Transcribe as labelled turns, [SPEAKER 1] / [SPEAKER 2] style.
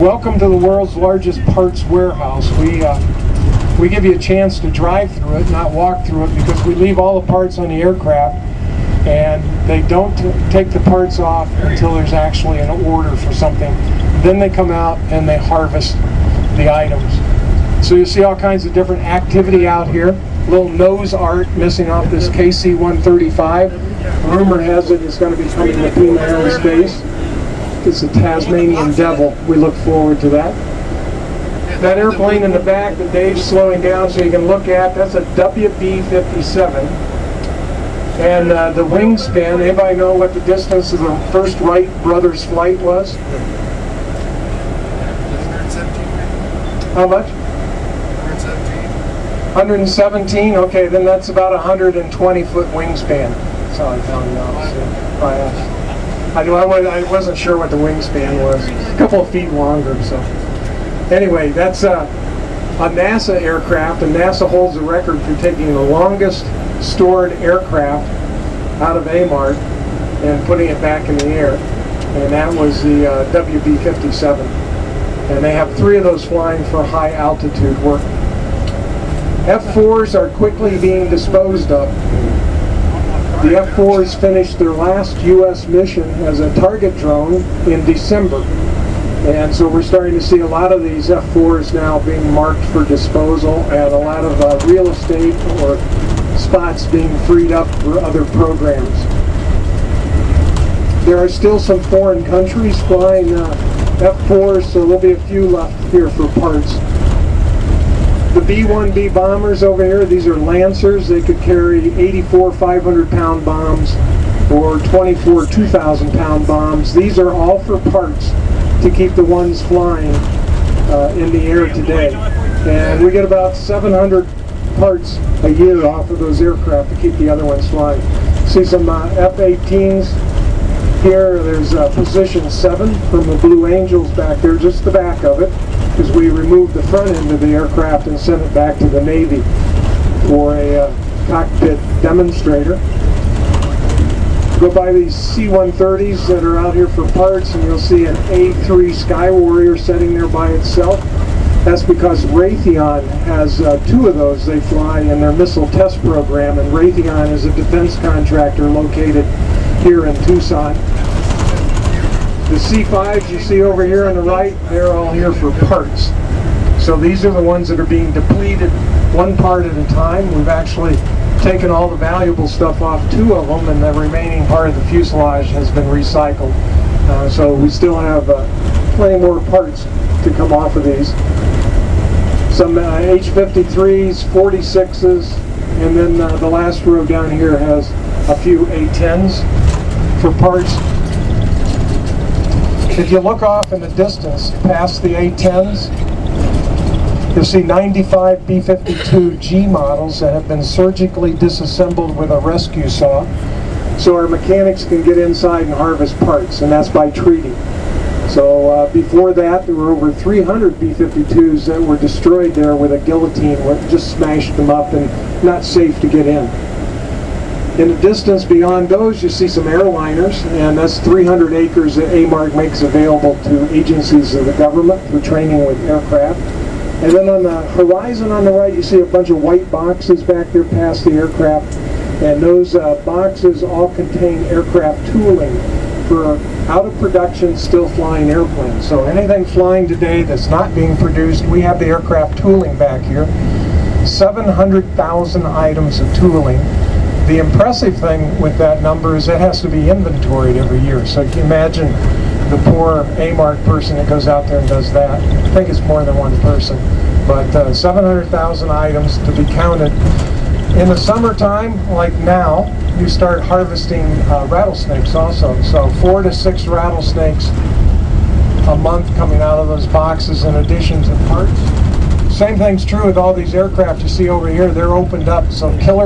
[SPEAKER 1] Welcome to the world's largest parts warehouse. We give you a chance to drive through it, not walk through it, because we leave all the parts on the aircraft, and they don't take the parts off until there's actually an order for something. Then they come out and they harvest the items. So you see all kinds of different activity out here. Little nose art missing off this KC-135. Rumor has it it's going to be coming to Pima Aerospace. It's a Tasmanian Devil. We look forward to that. That airplane in the back that Dave's slowing down so you can look at, that's a WB-57. And the wingspan, anybody know what the distance of the first Wright brothers flight was?
[SPEAKER 2] 117.
[SPEAKER 1] How much? 117? Okay, then that's about a 120-foot wingspan. That's how I found out. I wasn't sure what the wingspan was. A couple of feet longer, so. Anyway, that's a NASA aircraft, and NASA holds the record for taking the longest stored aircraft out of AMART and putting it back in the air, and that was the WB-57. And they have 3 of those flying for high altitude work. F-4s are quickly being disposed of. The F-4s finished their last U.S. mission as a target drone in December. And so we're starting to see a lot of these F-4s now being marked for disposal, and a lot of real estate or spots being freed up for other programs. There are still some foreign countries flying F-4s, so there'll be a few left here for parts. The B-1B bombers over here, these are Lancers. They could carry 84 500-pound bombs or 24 2,000-pound bombs. These are all for parts to keep the ones flying in the air today. And we get about 700 parts a year off of those aircraft to keep the other ones flying. See some F-18s here. There's position 7 from the Blue Angels back there, just the back of it, because we removed the front end of the aircraft and sent it back to the Navy for a cockpit demonstrator. Go by these C-130s that are out here for parts, and you'll see an A-3 Sky Warrior sitting there by itself. That's because Raytheon has 2 of those they fly in their missile test program, and Raytheon is a defense contractor located here in Tucson. The C-5s you see over here on the right, they're all here for parts. So these are the ones that are being depleted one part at a time. We've actually taken all the valuable stuff off 2 of them, and the remaining part of the fuselage has been recycled. So we still have plenty more parts to come off of these. Some H-53s, 46s, and then the last row down here has a few A-10s for parts. If you look off in the distance past the A-10s, you'll see 95 B-52G models that have been surgically disassembled with a rescue saw, so our mechanics can get inside and harvest parts, and that's by treaty. So before that, there were over 300 B-52s that were destroyed there with a guillotine, where it just smashed them up and not safe to get in. In the distance beyond those, you see some airliners, and that's 300 acres that AMARC makes available to agencies of the government for training with aircraft. And then on the horizon on the right, you see a bunch of white boxes back there past the aircraft, and those boxes all contain aircraft tooling for out-of-production, still flying airplanes. So anything flying today that's not being produced, we have the aircraft tooling back here. 700,000 items of tooling. The impressive thing with that number is it has to be inventoried every year. So you can imagine the poor AMARC person that goes out there and does that. I think it's more than one person. But 700,000 items to be counted. In the summertime, like now, you start harvesting rattlesnakes also. So 4 to 6 rattlesnakes a month coming out of those boxes in addition to parts. Same thing's true with all these aircraft you see over here. They're opened up, so killer